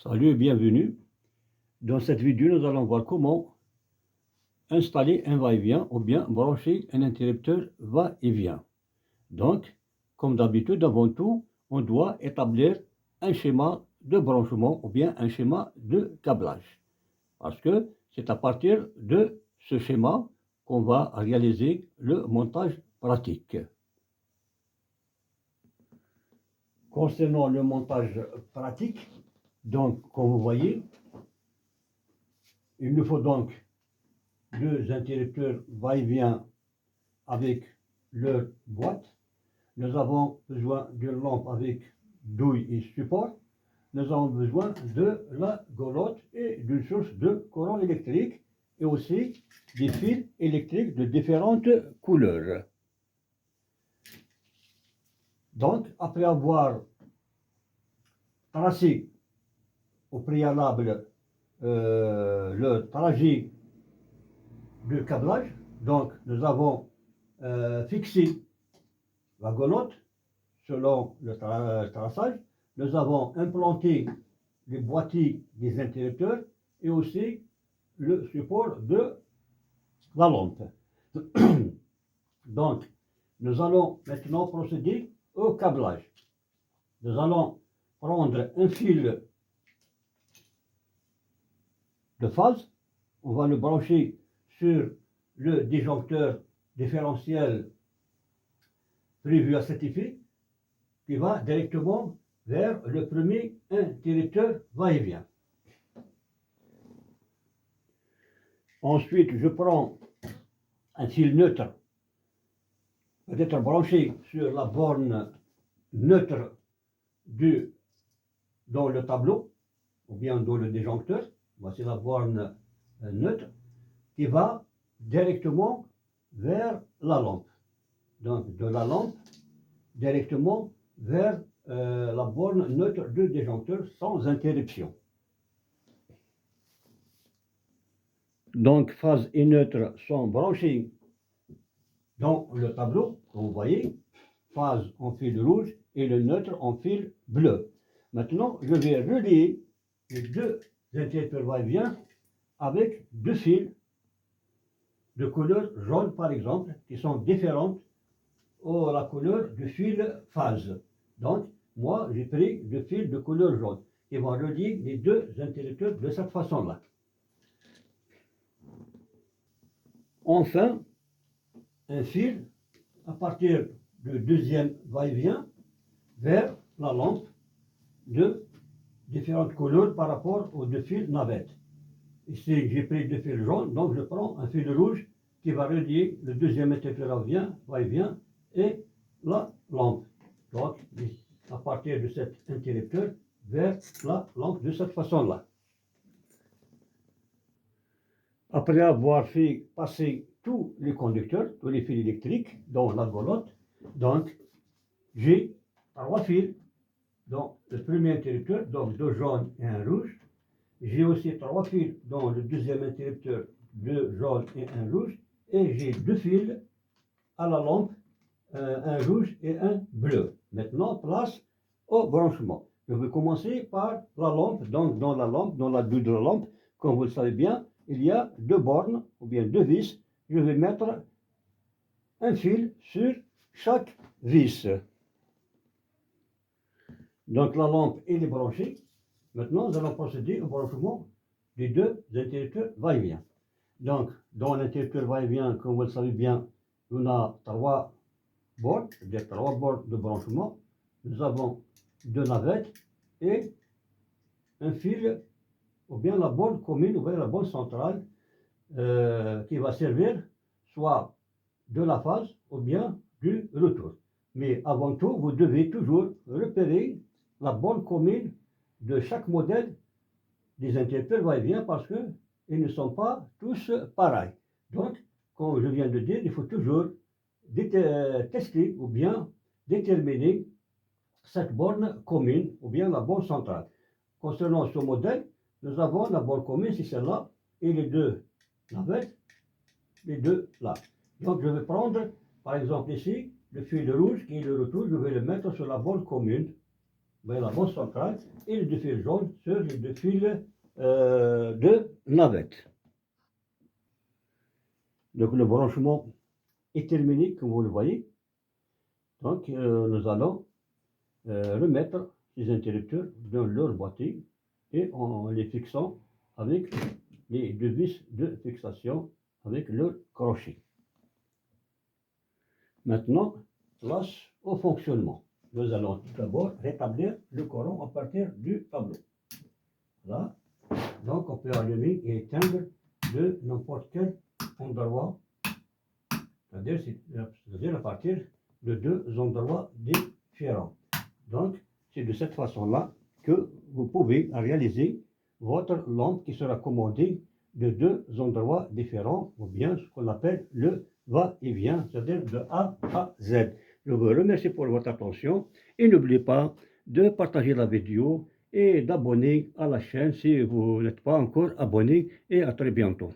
Salut et bienvenue. Dans cette vidéo, nous allons voir comment installer un va-et-vient ou bien brancher un interrupteur va-et-vient. Donc, comme d'habitude, avant tout, on doit établir un schéma de branchement ou bien un schéma de câblage. Parce que c'est à partir de ce schéma qu'on va réaliser le montage pratique. Concernant le montage pratique, donc, comme vous voyez, il nous faut donc deux interrupteurs va-et-vient avec leur boîte. Nous avons besoin d'une lampe avec douille et support. Nous avons besoin de la golotte et d'une source de courant électrique et aussi des fils électriques de différentes couleurs. Donc, après avoir tracé au préalable le trajet de câblage, donc nous avons fixé la golotte selon le traçage, nous avons implanté les boîtiers des interrupteurs et aussi le support de la lampe. Donc, nous allons maintenant procéder au câblage. Nous allons prendre un fil de phase, on va le brancher sur le disjoncteur différentiel prévu à cet effet, qui va directement vers le premier interrupteur va-et-vient. Ensuite, je prends un fil neutre, peut-être branché sur la borne neutre dans le tableau, ou bien dans le disjoncteur. Voici la borne neutre, qui va directement vers la lampe. Donc, de la lampe, directement vers la borne neutre du disjoncteur sans interruption. Donc, phase et neutre sont branchés dans le tableau, comme vous voyez, phase en fil rouge et le neutre en fil bleu. Maintenant, je vais relier les deux interrupteurs va-et-vient avec deux fils de couleur jaune, par exemple, qui sont différentes à la couleur du fil phase. Donc, moi, j'ai pris deux fils de couleur jaune qui vont relier les deux interrupteurs de cette façon-là. Enfin, un fil à partir du deuxième va-et-vient vers la lampe de différentes couleurs par rapport aux deux fils navettes. Ici, j'ai pris deux fils jaunes, donc je prends un fil rouge qui va relier le deuxième interrupteur va-et-vient et la lampe. Donc, à partir de cet interrupteur vers la lampe de cette façon-là. Après avoir fait passer tous les conducteurs, tous les fils électriques dans la golotte, donc j'ai trois fils dans le premier interrupteur, donc deux jaunes et un rouge. J'ai aussi trois fils dans le deuxième interrupteur, deux jaunes et un rouge. Et j'ai deux fils à la lampe, un rouge et un bleu. Maintenant, place au branchement. Je vais commencer par la lampe. Donc, dans la douille de la lampe, comme vous le savez bien, il y a deux bornes, ou bien deux vis. Je vais mettre un fil sur chaque vis. Donc, la lampe est branchée. Maintenant, nous allons procéder au branchement des deux interrupteurs va-et-vient. Donc, dans l'interrupteur va-et-vient, comme vous le savez bien, on a trois bornes, c'est-à-dire trois bornes de branchement. Nous avons deux navettes et un fil, ou bien la borne commune, ou bien la borne centrale, qui va servir soit de la phase, ou bien du retour. Mais avant tout, vous devez toujours repérer la borne commune de chaque modèle des interrupteurs va-et-vient parce qu'ils ne sont pas tous pareils. Donc, comme je viens de dire, il faut toujours tester ou bien déterminer cette borne commune ou bien la borne centrale. Concernant ce modèle, nous avons la borne commune, c'est celle-là, et les deux navettes, les deux là. Donc, je vais prendre, par exemple ici, le fil rouge qui est le retour, je vais le mettre sur la borne commune. voyez la bosse centrale et les deux fils jaunes sur les deux fils de navette. Donc le branchement est terminé, comme vous le voyez. Donc nous allons remettre les interrupteurs dans leur boîtier et en les fixant avec les deux vis de fixation avec le crochet. Maintenant, place au fonctionnement. Nous allons tout d'abord rétablir le courant à partir du tableau. Là, donc on peut allumer et éteindre de n'importe quel endroit, c'est-à-dire à partir de deux endroits différents. Donc, c'est de cette façon-là que vous pouvez réaliser votre lampe qui sera commandée de deux endroits différents, ou bien ce qu'on appelle le va-et-vient, c'est-à-dire de A à Z. Je vous remercie pour votre attention et n'oubliez pas de partager la vidéo et d'abonner à la chaîne si vous n'êtes pas encore abonné, et à très bientôt.